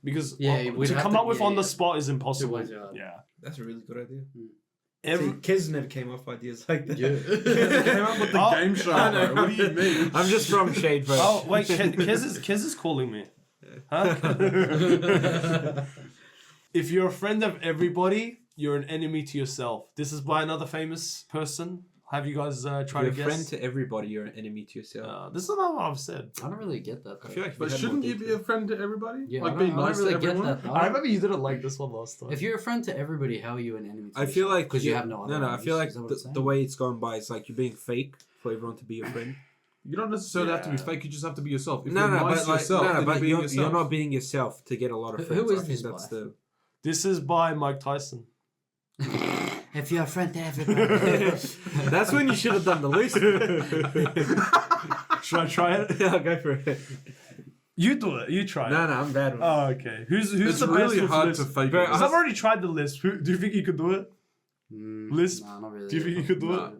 Because to come up with on the spot is impossible. Yeah, that's a really good idea. Every KEZ never came up with ideas like that. Came up with the game show. Bro. What do you mean? I'm just from Shade, bro. Oh wait, KEZ is calling me. Huh? If you're a friend of everybody, you're an enemy to yourself. This is by another famous person. Have you guys tried to guess? You're a friend to everybody, you're an enemy to yourself. This is not what I've said. I don't really get that. Though. I feel like But shouldn't you be a friend to everybody? Yeah, like I being don't nice really to get everyone? that. I remember you didn't like this one last time. If you're a friend to everybody, how are you an enemy to I feel like because you have no other I feel like enemies? Is that what it's the saying? way it's gone by is like you're being fake for everyone to be your friend. You don't necessarily have to be fake. You just have to be yourself. If No, you're nice but like, yourself, then but you're being yourself. you're not being yourself to get a lot of friends. Who is I think this that's by? This is by Mike Tyson. If you're a friend to everybody. That's when you should have done the list. Should I try it? Yeah, go for it. You do it. You try it. No, I'm bad with it. Oh, okay. Who's It's the really best with hard list? to fake Bro, it. Because I've already tried the list. Do you think you could do it? Lisp? Nah, not really. Do you think you could do it?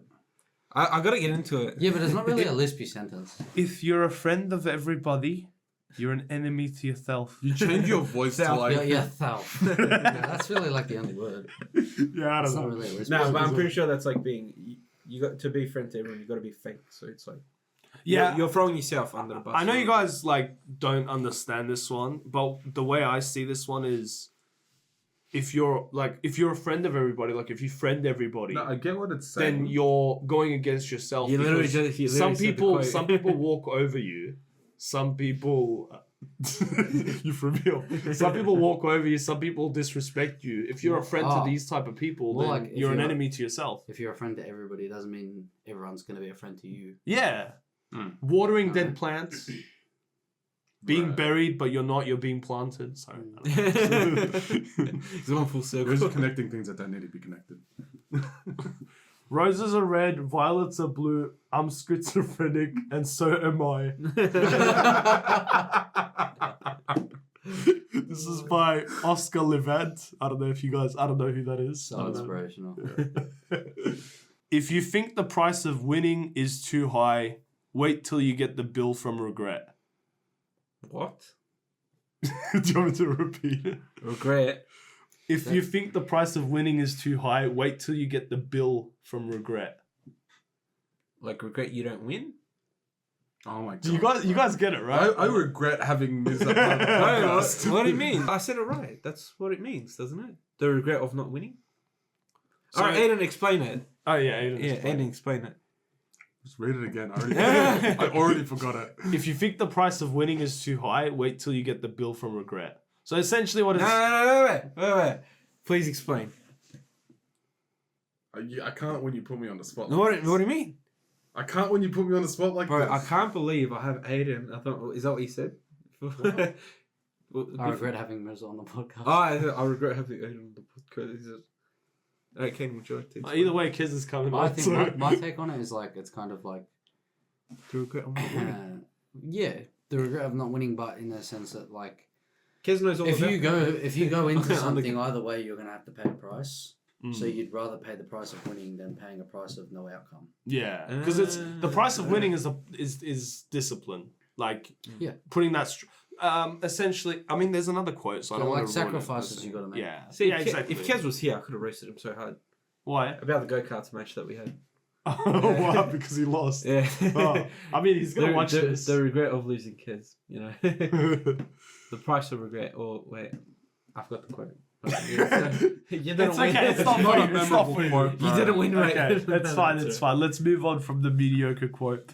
I gotta get into it. Yeah, but it's not really a lispy sentence. If you're a friend of everybody, you're an enemy to yourself. You change your voice to Self, like... Yeah, self. That's really like the only word. Yeah, I It's don't not know. really a lispy No, but sentence. I'm pretty sure that's like being you got to be a friend to everyone. You got to be fake. So it's like you're throwing yourself under the bus. I know you guys like don't understand this one, but the way I see this one is, if you're a friend of everybody, like if you friend everybody, No, I get what it's saying. then you're going against yourself. You literally because just some said the people quote. walk over you. Some people you threw me off. Some people walk over you. Some people disrespect you. If you're a friend to these type of people, Well, then like, if you're an you're- enemy to yourself. If you're a friend to everybody, it doesn't mean everyone's going to be a friend to you. Yeah. Watering dead plants. Being buried, but you're not. You're being planted. Sorry. It's going full We're just circle. connecting things that don't need to be connected. Roses are red, violets are blue. I'm schizophrenic, and so am I. This is by Oscar Levant. I don't know who that is. I So don't know. inspirational. If you think the price of winning is too high, wait till you get the bill from regret. What? Do you want me to repeat it? Regret. If you think the price of winning is too high, wait till you get the bill from regret. Like regret you don't win? Oh my god. Do you guys get it, right? I regret having missed that part of the podcast. What do you mean? I said it right. That's what it means, doesn't it? The regret of not winning. So- Alright, Aiden, explain it. Oh yeah, Aiden. Yeah, explain. Aiden, explain it. Just read it again. I already forgot it. If you think the price of winning is too high, wait till you get the bill from regret. So essentially, what it's Wait. Please explain. I can't when you put me on the spot. What do you mean? I can't when you put me on the spot like Bro, this. I can't believe I have Aiden. I thought, is that what you said? I regret having Mirza on the podcast. Oh, I regret having Aiden on the podcast. Alright, Kane, would you like to explain? either way, Kiz is coming. I on, think so- my take on it is like it's kind of like To regret on not winning. yeah, the regret of not winning, but in the sense that like Kez knows all if about you go into On the- something either way, you're gonna have to pay a price. So you'd rather pay the price of winning than paying a price of no outcome. Yeah, because it's the price of winning is discipline. Like putting that. Essentially, I mean, there's another quote, so I don't want to sacrifices you got to make. Yeah, See, yeah, exactly. If Kez was here, I could have roasted him so hard. Why? About the go-karts match that we had. Why? Because he lost. Yeah. Oh, I mean, he's gonna watch this. The regret of losing Kez, you know. The price of regret. Oh wait, I forgot the quote. You didn't It's win. okay. It's not not a funny. It's not memorable funny. quote, You didn't win, mate. Okay, it's fine. It's fine. Let's move on from the mediocre quote.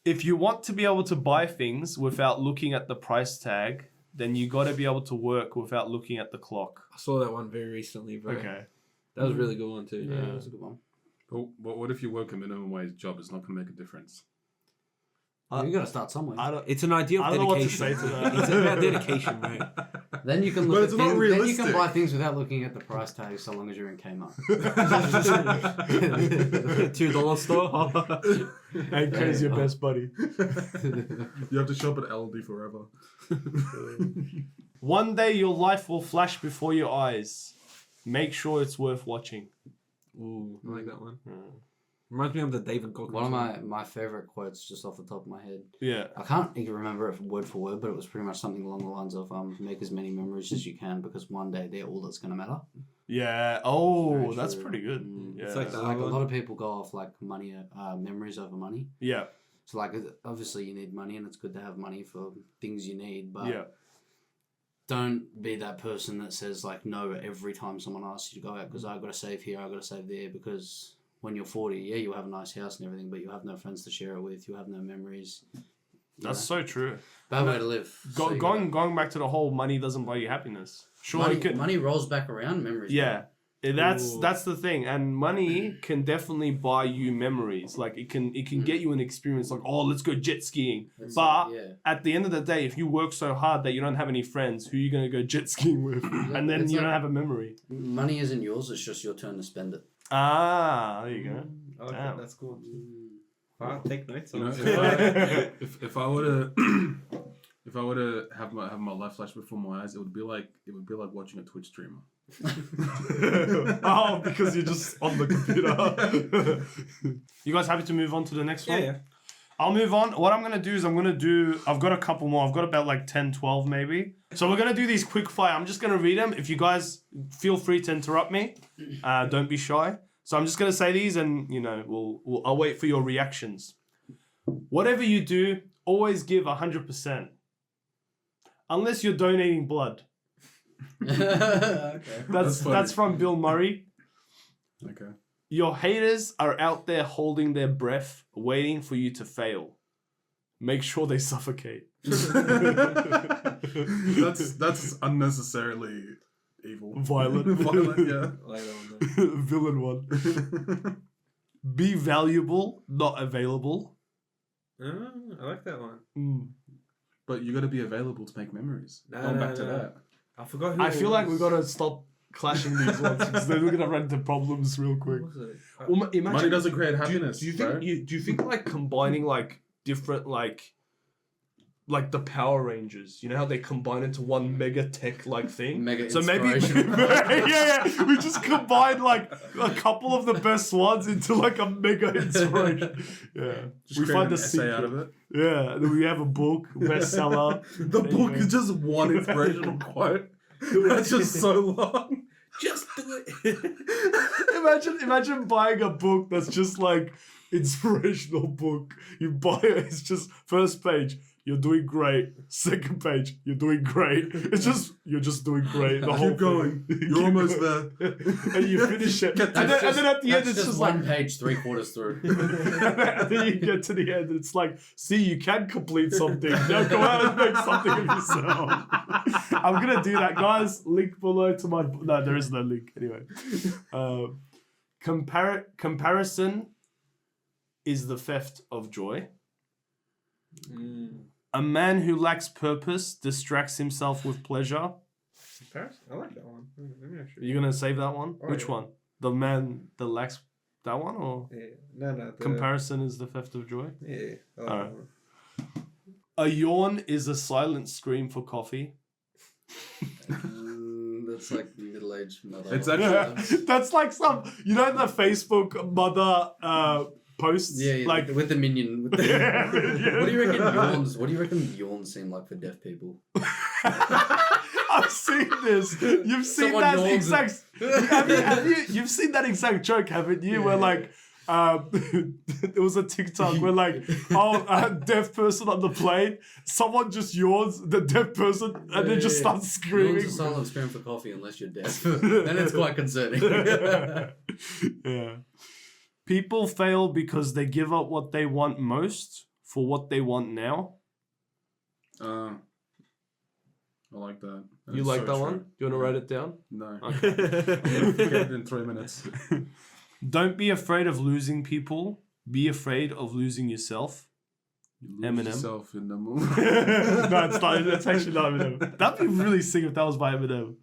If you want to be able to buy things without looking at the price tag, then you got to be able to work without looking at the clock. I saw that one very recently, bro. Okay. That was a really good one too. Yeah, that was a good one. But what if you work a minimum wage job? It's not going to make a difference. You got to start somewhere. It's an idea of I don't know dedication. what to say to that. It's about dedication, mate. Then you can But look it's at not things, then you realistic. can buy things without looking at the price tag, so long as you're in Kmart. $2 store. And K's your best buddy. You have to shop at LD forever. One day your life will flash before your eyes. Make sure it's worth watching. Ooh, I like that one. Reminds me of the David Goggins. One of my favorite quotes, just off the top of my head. Yeah. I can't even remember it word for word, but it was pretty much something along the lines of make as many memories as you can because one day they're all that's going to matter. Yeah. Oh, Very that's true. pretty good. Mm. Yeah. It's like So, like a lot of people go off like money, memories over money. Yeah. So like obviously you need money and it's good to have money for things you need, but Yeah. don't be that person that says like no every time someone asks you to go out because I've got to save here, I've got to save there because when you're 40, yeah, you'll have a nice house and everything, but you have no friends to share it with, you have no memories. That's so true. Bad way to live. So you Going back to the whole money doesn't buy you happiness. Sure, money, it can, money rolls back around, memories. yeah. Ooh. That's the thing, and money can definitely buy you memories. Like it can get you an experience. Like, oh, let's go jet skiing. It's But yeah. at the end of the day, if you work so hard that you don't have any friends, who are you gonna go jet skiing with? And then it's you like- don't have a memory. Money isn't yours, it's just your turn to spend it. Ah, there you go. I like Damn. that. That's cool. Wow, take notes You on know, it. if I were to if I were to have my life flash before my eyes, it would be like watching a Twitch streamer. Oh, because you're just on the computer. You guys happy to move on to the next one? Yeah. I'll move on. What I'm going to do is I've got a couple more. I've got about like 10, 12 maybe. So we're going to do these quick fire. I'm just going to read them. If you guys feel free to interrupt me. Don't be shy. So I'm just going to say these and, you know, I'll wait for your reactions. Whatever you do, always give 100%. Unless you're donating blood. Okay. That's funny. from Bill Murray. Okay. Your haters are out there holding their breath, waiting for you to fail. Make sure they suffocate. That's unnecessarily evil. Violent. Violent, yeah. I like that one. Villain one. Be valuable, not available. I like that one. But you got to be available to make memories. No, Going no, back to no. that. I forgot who I it feel like was. we gotta stop clashing these ones because they're gonna run into problems real quick. What was it? Well, imagine, Money doesn't create happiness. Do you bro. think like combining like different like the Power Rangers? You know how they combine into one mega tech like thing. Mega So maybe inspirational. yeah, we just combine like a couple of the best ones into like a mega inspiration. Yeah, Just we create find an the essay secret. out of it. Yeah, then we have a book bestseller. The There you book go. is just one inspirational quote. That's just so long. Just do it. Imagine buying a book that's just like inspirational book. You buy it, it's just first page, you're doing great. Second page, you're doing great. It's just you're just doing great. The whole Keep going. thing. You're almost there. And you finish it. And then at the end That's it's just one like page 3/4 through. and then you get to the end and it's like, see, you can complete something. Now go out and make something of yourself. I'm gonna do that, guys. Link below to my no, there is no link anyway. Comparison is the theft of joy. A man who lacks purpose distracts himself with pleasure. Paris? I like that one. Let me actually. Are you gonna save that one? Oh, Which yeah. one? The man that lacks that one or Yeah. No. The, comparison is the theft of joy? Yeah. I like Alright. that one. A yawn is a silent scream for coffee. That's like middle-aged mother. It's actually That's like some, you know, the Facebook mother posts. yeah, like with the minion. With the, Yeah. What do you reckon yawns? What do you reckon yawns seem like for deaf people? I've seen this. You've seen Someone that yawns exact. You've seen that exact joke, haven't you? Yeah. Where like, it was a TikTok where like, a deaf person on the plane, someone just yawns, the deaf person, and then just starts screaming. Yawns a silent scream for coffee unless you're deaf. Then it's quite concerning. Yeah. People fail because they give up what they want most for what they want now. I like that. You That's like so that true. one? Do you want to write it down? No. Okay. Forget it in 3 minutes. Don't be afraid of losing people. Be afraid of losing yourself. You lose Eminem. yourself in the movie. No, it's not. It's actually not Eminem. That'd be really sick if that was by Eminem.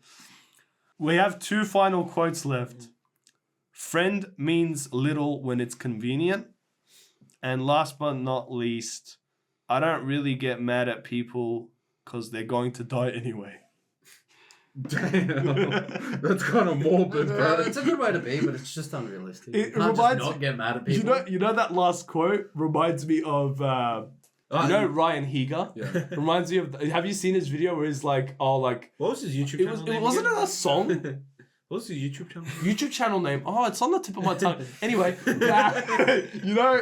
We have 2 final quotes left. Friend means little when it's convenient. And last but not least, I don't really get mad at people because they're going to die anyway. Damn. That's kind of morbid, bro. It's a good way to be, but it's just unrealistic. It You can't reminds- just not get mad at people. You know that last quote reminds me of Ryan Higa. Yeah. Reminds me of. Have you seen his video where he's like, oh, like What was his YouTube it channel was. name It wasn't again? it a song? What was his YouTube channel? YouTube channel name. Oh, it's on the tip of my tongue. Anyway, you know,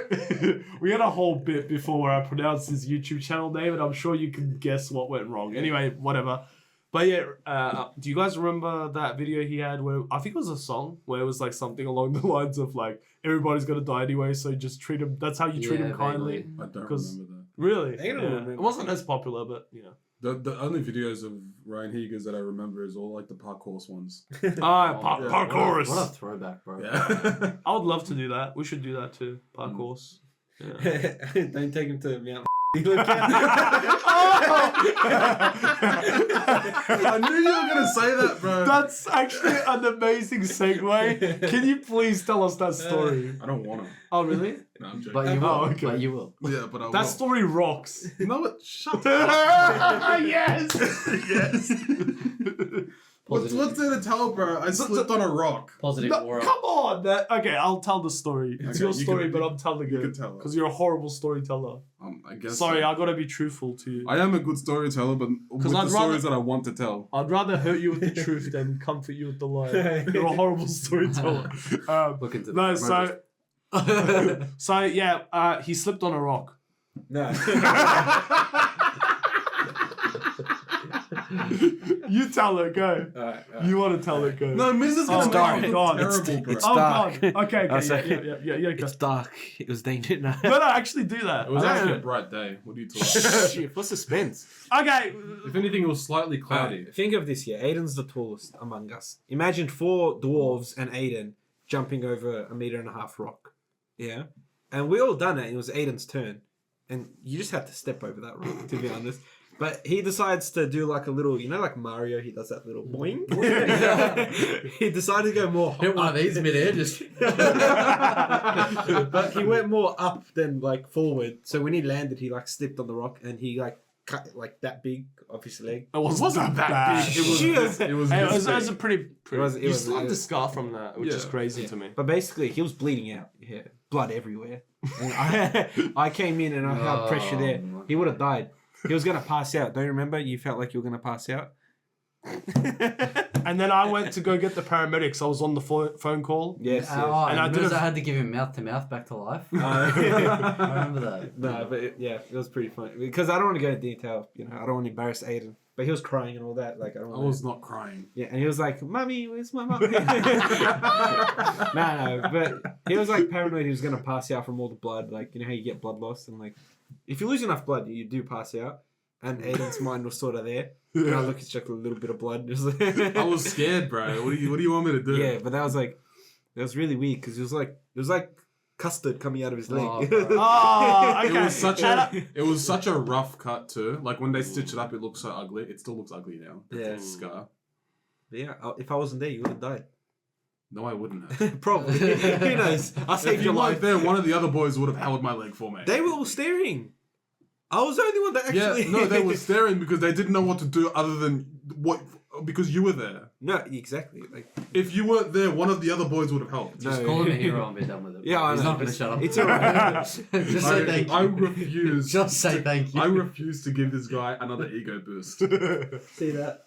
we had a whole bit before where I pronounced his YouTube channel name, and I'm sure you can guess what went wrong. Anyway, whatever. But yeah, do you guys remember that video he had where I think it was a song where it was like something along the lines of like everybody's gonna die anyway, so just treat him. That's how you treat him kindly. vaguely. I don't 'Cause- remember that. Really? I don't Yeah. remember. It wasn't as popular, but you know. The only videos of Ryan Higas that I remember is all like the parkour ones. Ah, Oh, parkour. What a throwback, bro. Yeah. I would love to do that. We should do that too. Parkour. Yeah. Don't take him to Mount. I knew you were gonna say that, bro. That's actually an amazing segue. Can you please tell us that story? I don't wanna. Oh, really? No, I'm joking. But you will. Oh, okay. But you will. Yeah, but I That will. story rocks. No, what? Shut up. Yes! Yes! What's there to tell, bro? I slipped on a rock. Positive No, aura. come on! Okay, I'll tell the story. It's Okay, your you story, can- but I'm telling you it. can tell it. Because you're a horrible storyteller. I guess. Sorry, so. I gotta be truthful to you. I am a good storyteller, but with I'd the rather- stories that I want to tell. I'd rather hurt you with the truth than comfort you with the lie. You're a horrible storyteller. Look into No, the so yeah, he slipped on a rock. No. You tell it, go. Alright. You want to tell it, go. No, Miz is gonna Oh, make God, it God. look terrible, bro. It's Oh dark. God. Okay, I'll say- yeah. Go. It's dark. It was dangerous. No. No, actually do that. It was I actually a don't- bright day. What are you talking about? Shit, what's suspense? Okay. If anything, it was slightly cloudy. Alright, think of this here. Aiden's the tallest among us. Imagine 4 dwarves and Aiden jumping over 1.5 meter rock. Yeah? And we all done it. It was Aiden's turn. And you just had to step over that rock, to be honest. But he decides to do like a little, you know, like Mario, he does that little boing. He decided to go more Hit one of these mid-air, just... but he went more up than like forward. So when he landed, he like slipped on the rock and he like cut like that big off his leg. It wasn't that bad. It was. Shit. It was. Hey, it this was a big. pretty. was- You was- still have the scar from that, which is Yeah. crazy to me. But basically, he was bleeding out. Yeah, blood everywhere. And I came in and I held pressure there. He would have died. He was gonna pass out. Don't you remember? You felt like you were gonna pass out. And then I went to go get the paramedics. I was on the phone call. Yes. Oh, And I and did I a- had to give him mouth-to-mouth back to life. yes. I remember that. No, but it was pretty funny because I don't want to go into detail. You know, I don't want to embarrass Aiden. But he was crying and all that. Like I don't. I wanna- was not crying. Yeah, and he was like, "Mummy, where's my mum?" no, but he was like paranoid he was gonna pass out from all the blood. Like you know how you get blood loss and like if you lose enough blood, you do pass out. And Aiden's mind was sort of there. And I look, it's just a little bit of blood. I was scared, bro. What do you want me to do? Yeah, but that was really weird because it was like custard coming out of his leg. Oh, bro. Oh, It okay. was such a rough cut too. Like when they stitch it up, it looks so ugly. It still looks ugly now. Yeah. The scar. But yeah, if I wasn't there, you would have died. No, I wouldn't have. Probably. Who knows? I If saved you your weren't life. there, one of the other boys would have held my leg for me. They were all staring. I was the only one that actually. Yeah, no, they were staring because they didn't know what to do other than what because you were there. No, exactly. Like, If you weren't there, one of the other boys would have helped. Just No. call him a hero and be done with it. Yeah, I He's know, not going to but shut up. it's alright. Just say thank you. I refuse. Just say thank you. I refuse to give this guy another ego boost. See that?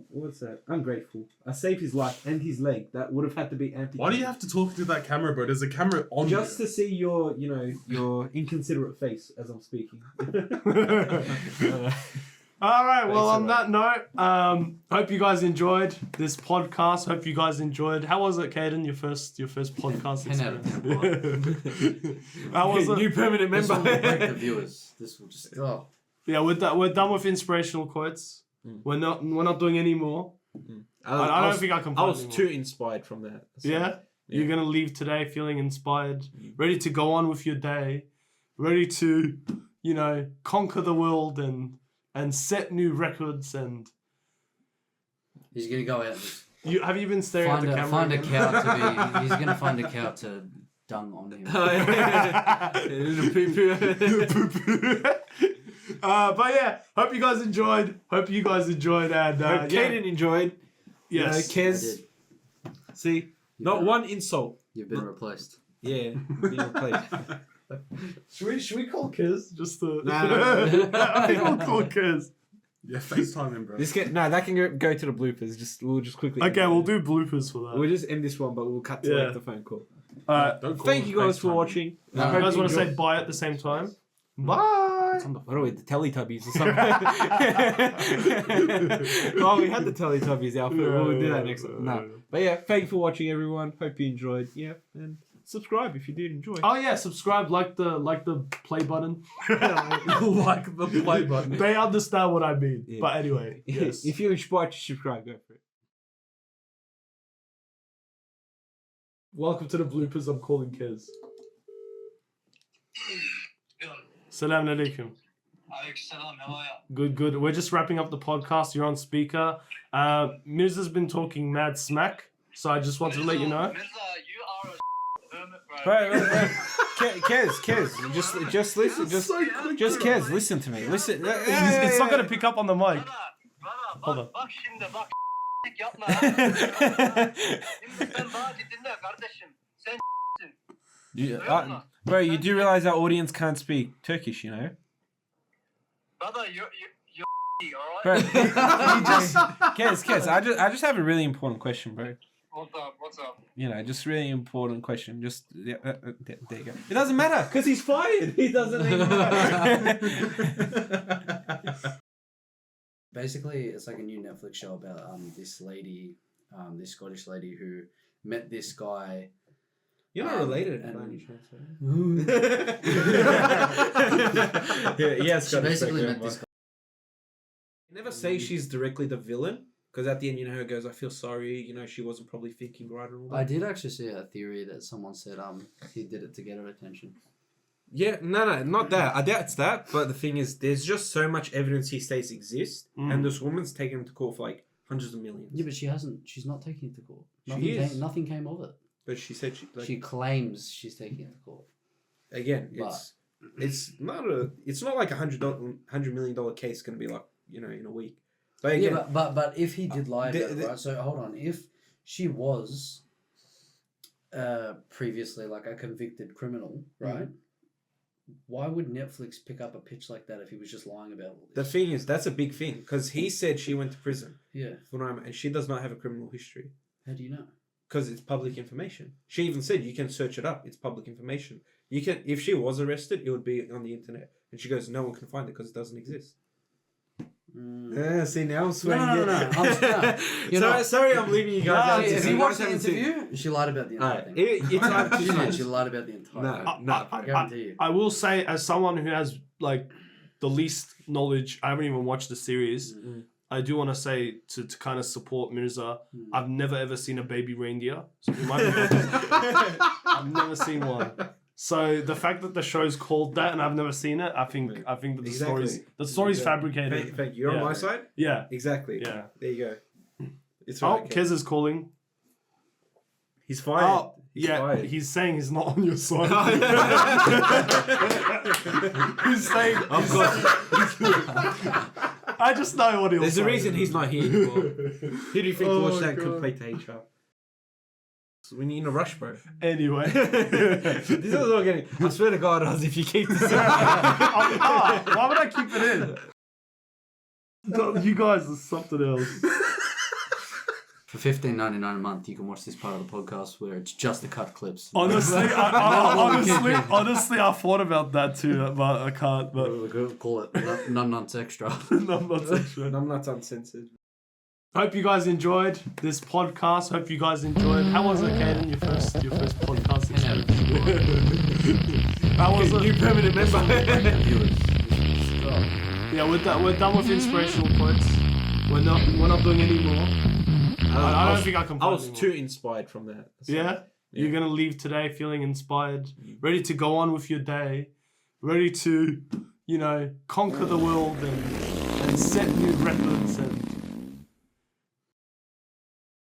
What's that? Ungrateful. I saved his life and his leg. That would have had to be amputated. Why do you have to talk to that camera, bro? There's a camera on Just you. to see your, your inconsiderate face as I'm speaking. All right. Well, on Thanks that note, hope you guys enjoyed this podcast. Hope you guys enjoyed. How was it, Caden? Your first podcast 10 out of experience? How was it? New permanent This will member. break the viewers. This will just. Oh. Yeah, we're done with inspirational quotes. We're not doing any more. I don't think I can. I find was any more. too inspired from that. So, Yeah? You're gonna leave today feeling inspired, ready to go on with your day, ready to, conquer the world and set new records. And He's going to go out and have you been staring at the camera? find a again? cow to be. He's going to find a cow to dung on him. But yeah, hope you guys enjoyed. And Hope Caden enjoyed. yes, KEZ. See? Not been- one insult. You've been replaced. Yeah. Being replaced. should we call KEZ just to? Nah, no. I think we'll call KEZ. Yeah, FaceTime him, bro. That can go to the bloopers. We'll just quickly. Okay, we'll do bloopers for that. We'll just end this one, but we'll cut to Yeah. like the phone call. Don't call Thank him you guys for FaceTime. watching. No, I You hope guys want to enjoyed- say bye at the same time? Bye. I don't know, the Teletubbies or something. Oh, we had the Teletubbies outfit. We'll do that next time. No. But yeah, thank you for watching, everyone. Hope you enjoyed. Yeah, and subscribe if you did enjoy. Oh yeah, subscribe, like the play button. Like the play button. They understand what I mean. Yeah. But anyway, yes. If you're inspired to subscribe, go for it. Welcome to the bloopers. I'm calling KEZ. Salam alaikum. Salam, how are you? Good. We're just wrapping up the podcast. You're on speaker. Mirza's been talking mad smack, so I just wanted to let you know. Mirza, you are a hermit, bro. Kez, just listen, just Kez, listen to me. Listen. It's not gonna pick up on the mic. Brother, Hold on. bak şimdi bak yapma. Şimdi sen bana dinle kardeşim. Sen duyuyor musun? Bro, you do realize our audience can't speak Turkish, you know? Brother, you're Bro, alright? Kez, I just have a really important question, bro. What's up? You know, just really important question. Just there you go. It doesn't matter because he's fired. He doesn't even matter. Basically, it's like a new Netflix show about this lady, this Scottish lady who met this guy. You're not related, and- by any chance, right? Yeah, She basically met this guy. Never say she's directly the villain, because at the end, her goes, "I feel sorry." She wasn't probably thinking right and all that. I did actually see a theory that someone said he did it to get her attention. Yeah, no, not that. I doubt it's that. But the thing is, there's just so much evidence he states exist, and this woman's taken him to court for like hundreds of millions. Yeah, but she's not taking it to court. She is. Nothing came of it. But she said She claims she's taking it to court. again, But- it's not like $100 million case going to be like in a week. But again, Yeah, but if he did lie about it, right? So hold on, if she was previously like a convicted criminal, right? Why would Netflix pick up a pitch like that if he was just lying about all the this? thing is, that's a big thing because he said she went to prison Yeah. for and she does not have a criminal history How do you know? because it's public information. She even said you can search it up. It's public information. You can, if she was arrested, it would be on the internet. And she goes, no one can find it because it doesn't exist. Yeah, see now I'm sweating. No. Sorry, I'm leaving you guys. If you guys watched the haven't seen- interview, she lied about the entire Alright, thing. it's hard to She did. judge. She lied about the entire thing. No. I guarantee you. I will say, as someone who has like the least knowledge, I haven't even watched the series. I do want to say to kind of support Mirza. I've never ever seen a baby reindeer. So it might be I've never seen one. So the fact that the show's called that and I've never seen it, I think that the story's fabricated. Thank you. You're Yeah. on my side? Yeah. Exactly. Yeah. There you go. It's Oh, right. KEZ is calling. He's fired. Oh, He's yeah. fired. He's saying he's not on your side. He's saying. Of course. I just know what he'll There's say. a reason he's not here anymore. Who do you think watched that and complained to HR? So we're in a rush, bro. Anyway. This is all getting. I swear to God, Oz, if you keep this Why would I keep it in? You guys are something else. For $15.99 a month, you can watch this part of the podcast where it's just the cut clips. Honestly, honestly, I thought about that too, but I can't. But We'll call it NumbNuts Extra. NumbNuts Extra. NumbNuts Uncensored. Hope you guys enjoyed this podcast. Hope you guys enjoyed. How was it, Caden? Your first podcast experience? How was it? New permanent member. Yeah, we're done with inspirational quotes. We're not doing any more. I don't think I can. I was too inspired from that. So, yeah? You're gonna leave today feeling inspired, ready to go on with your day, ready to, conquer the world and set new records and